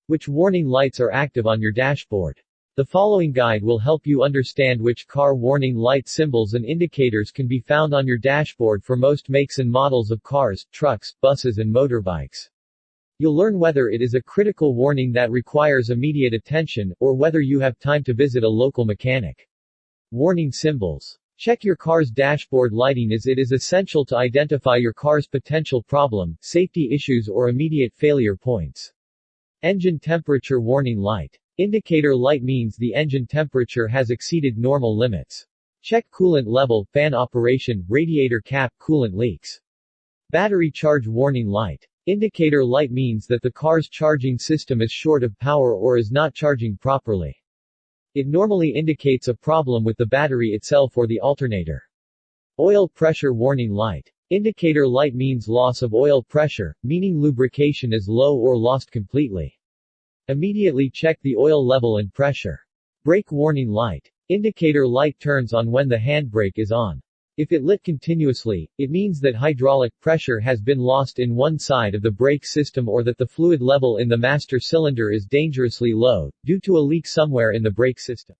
Which warning lights are active on your dashboard? The following guide will help you understand which car warning light symbols and indicators can be found on your dashboard for most makes and models of cars, trucks, buses and motorbikes. You'll learn whether it is a critical warning that requires immediate attention, or whether you have time to visit a local mechanic. Warning symbols. Check your car's dashboard lighting as it is essential to identify your car's potential problem, safety issues or immediate failure points. Engine temperature warning light. Indicator light means the engine temperature has exceeded normal limits. Check coolant level, fan operation, radiator cap, coolant leaks. Battery charge warning light. Indicator light means that the car's charging system is short of power or is not charging properly. It normally indicates a problem with the battery itself or the alternator. Oil pressure warning light. Indicator light means loss of oil pressure, meaning lubrication is low or lost completely. Immediately check the oil level and pressure. Brake warning light. Indicator light turns on when the handbrake is on. If it lit continuously, it means that hydraulic pressure has been lost in one side of the brake system or that the fluid level in the master cylinder is dangerously low, due to a leak somewhere in the brake system.